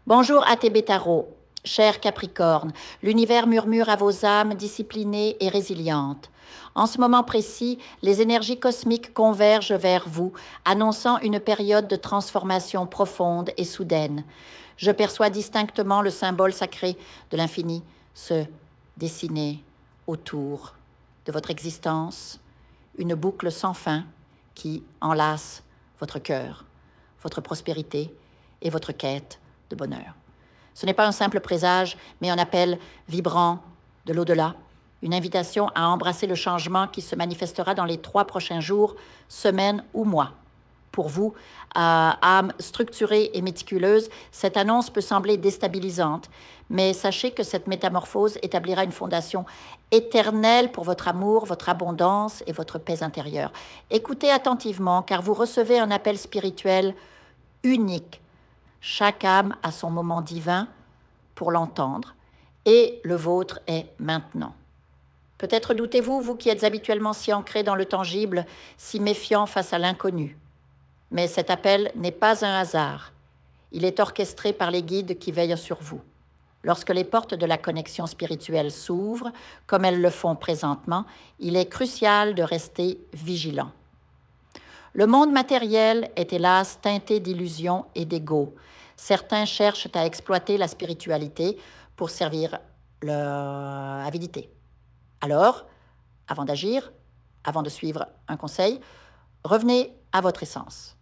Bonjour ATB Tarot, cher Capricorne, l'univers murmure à vos âmes disciplinées et résilientes. En ce moment précis, les énergies cosmiques convergent vers vous, annonçant une période de transformation profonde et soudaine. Je perçois distinctement le symbole sacré de l'infini se dessiner autour de votre existence, une boucle sans fin qui enlace votre cœur, votre prospérité et votre quête de bonheur. Ce n'est pas un simple présage, mais un appel vibrant de l'au-delà, une invitation à embrasser le changement qui se manifestera dans les 3 prochains jours, semaines ou mois. Pour vous, âme structurée et méticuleuse, cette annonce peut sembler déstabilisante, mais sachez que cette métamorphose établira une fondation éternelle pour votre amour, votre abondance et votre paix intérieure. Écoutez attentivement, car vous recevez un appel spirituel unique. Chaque âme a son moment divin pour l'entendre, et le vôtre est maintenant. Peut-être doutez-vous, vous qui êtes habituellement si ancré dans le tangible, si méfiant face à l'inconnu. Mais cet appel n'est pas un hasard. Il est orchestré par les guides qui veillent sur vous. Lorsque les portes de la connexion spirituelle s'ouvrent, comme elles le font présentement, il est crucial de rester vigilant. Le monde matériel est hélas teinté d'illusions et d'ego. Certains cherchent à exploiter la spiritualité pour servir leur avidité. Alors, avant d'agir, avant de suivre un conseil, revenez à votre essence.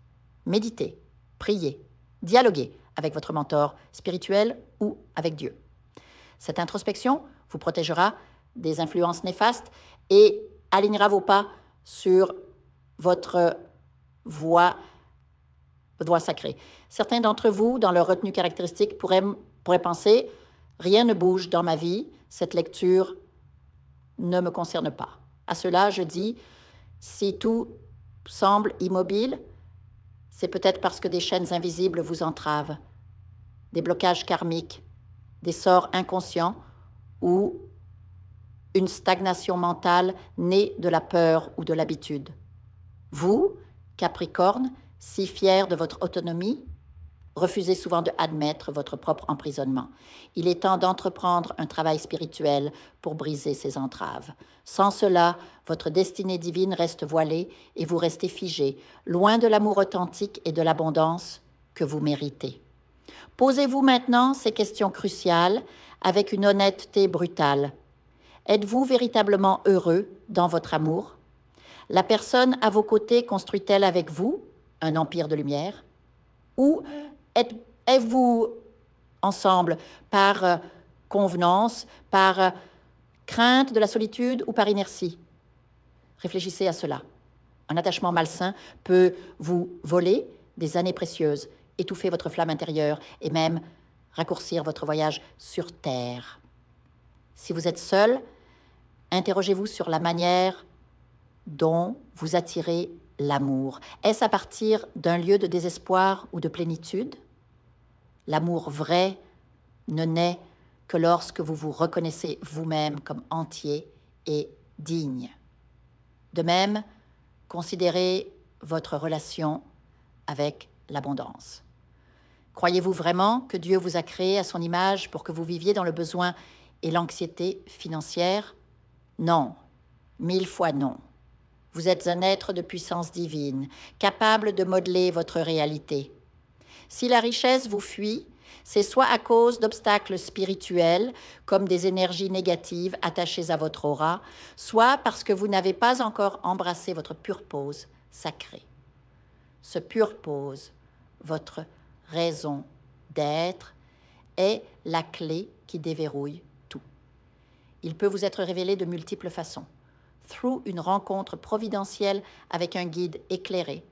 Méditez, priez, dialoguez avec votre mentor spirituel ou avec Dieu. Cette introspection vous protégera des influences néfastes et alignera vos pas sur votre voie sacrée. Certains d'entre vous, dans leur retenue caractéristique, pourraient penser « Rien ne bouge dans ma vie, cette lecture ne me concerne pas ». À cela, je dis « Si tout semble immobile, c'est peut-être parce que des chaînes invisibles vous entravent, des blocages karmiques, des sorts inconscients ou une stagnation mentale née de la peur ou de l'habitude. Vous, Capricorne, si fier de votre autonomie, refusez souvent de admettre votre propre emprisonnement. Il est temps d'entreprendre un travail spirituel pour briser ces entraves. Sans cela, votre destinée divine reste voilée et vous restez figé, loin de l'amour authentique et de l'abondance que vous méritez. Posez-vous maintenant ces questions cruciales avec une honnêteté brutale. Êtes-vous véritablement heureux dans votre amour? La personne à vos côtés construit-elle avec vous un empire de lumière? Ou êtes-vous ensemble par convenance, par crainte de la solitude ou par inertie? Réfléchissez à cela. Un attachement malsain peut vous voler des années précieuses, étouffer votre flamme intérieure et même raccourcir votre voyage sur Terre. Si vous êtes seul, interrogez-vous sur la manière dont vous attirez l'amour. Est-ce à partir d'un lieu de désespoir ou de plénitude? L'amour vrai ne naît que lorsque vous vous reconnaissez vous-même comme entier et digne. De même, considérez votre relation avec l'abondance. Croyez-vous vraiment que Dieu vous a créé à son image pour que vous viviez dans le besoin et l'anxiété financière? Non, 1000 fois non. Vous êtes un être de puissance divine, capable de modeler votre réalité. Si la richesse vous fuit, c'est soit à cause d'obstacles spirituels, comme des énergies négatives attachées à votre aura, soit parce que vous n'avez pas encore embrassé votre purpose sacrée. Ce purpose, votre raison d'être, est la clé qui déverrouille tout. Il peut vous être révélé de multiples façons. Through une rencontre providentielle avec un guide éclairé,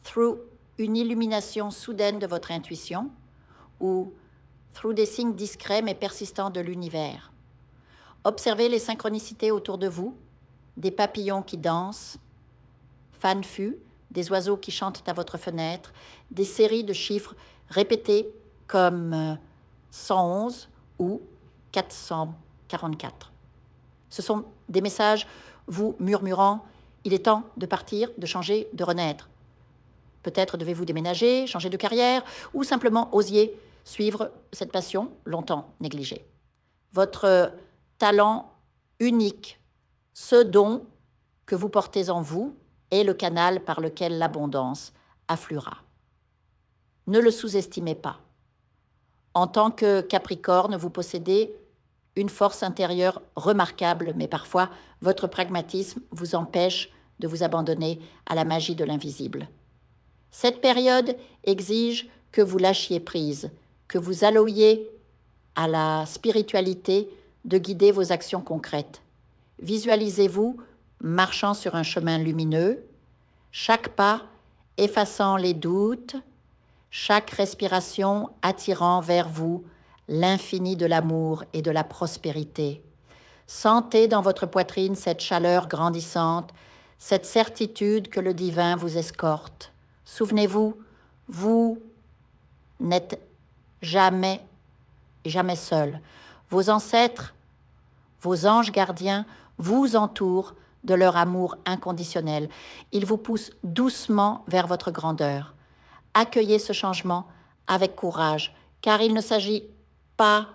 through une illumination soudaine de votre intuition ou through des signes discrets mais persistants de l'univers. Observez les synchronicités autour de vous, des papillons qui dansent, fanfus, des oiseaux qui chantent à votre fenêtre, des séries de chiffres répétés comme 111 ou 444. Ce sont des messages vous murmurant « Il est temps de partir, de changer, de renaître ». Peut-être devez-vous déménager, changer de carrière ou simplement osier suivre cette passion longtemps négligée. Votre talent unique, ce don que vous portez en vous, est le canal par lequel l'abondance affluera. Ne le sous-estimez pas. En tant que Capricorne, vous possédez une force intérieure remarquable, mais parfois votre pragmatisme vous empêche de vous abandonner à la magie de l'invisible. Cette période exige que vous lâchiez prise, que vous allouiez à la spiritualité de guider vos actions concrètes. Visualisez-vous marchant sur un chemin lumineux, chaque pas effaçant les doutes, chaque respiration attirant vers vous l'infini de l'amour et de la prospérité. Sentez dans votre poitrine cette chaleur grandissante, cette certitude que le divin vous escorte. Souvenez-vous, vous n'êtes jamais seul. Vos ancêtres, vos anges gardiens vous entourent de leur amour inconditionnel. Ils vous poussent doucement vers votre grandeur. Accueillez ce changement avec courage, car il ne s'agit pas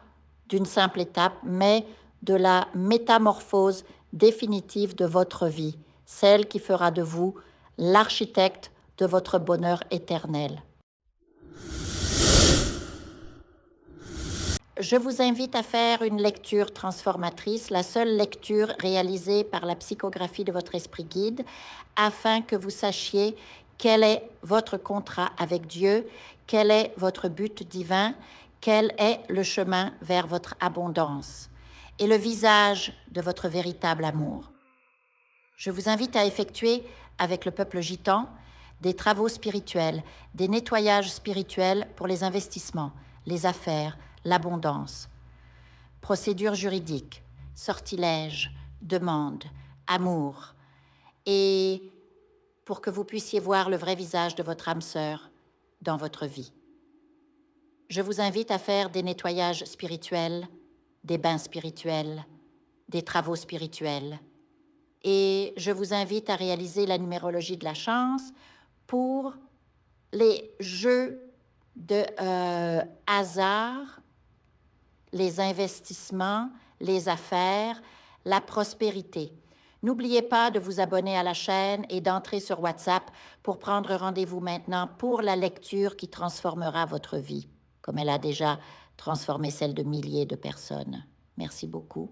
d'une simple étape, mais de la métamorphose définitive de votre vie, celle qui fera de vous l'architecte de votre bonheur éternel. Je vous invite à faire une lecture transformatrice, la seule lecture réalisée par la psychographie de votre esprit guide, afin que vous sachiez quel est votre contrat avec Dieu, quel est votre but divin, quel est le chemin vers votre abondance et le visage de votre véritable amour. Je vous invite à effectuer avec le peuple gitan des travaux spirituels, des nettoyages spirituels pour les investissements, les affaires, l'abondance. Procédures juridiques, sortilèges, demandes, amour. Et pour que vous puissiez voir le vrai visage de votre âme sœur dans votre vie. Je vous invite à faire des nettoyages spirituels, des bains spirituels, des travaux spirituels. Et je vous invite à réaliser la numérologie de la chance pour les jeux de hasard, les investissements, les affaires, la prospérité. N'oubliez pas de vous abonner à la chaîne et d'entrer sur WhatsApp pour prendre rendez-vous maintenant pour la lecture qui transformera votre vie, comme elle a déjà transformé celle de milliers de personnes. Merci beaucoup.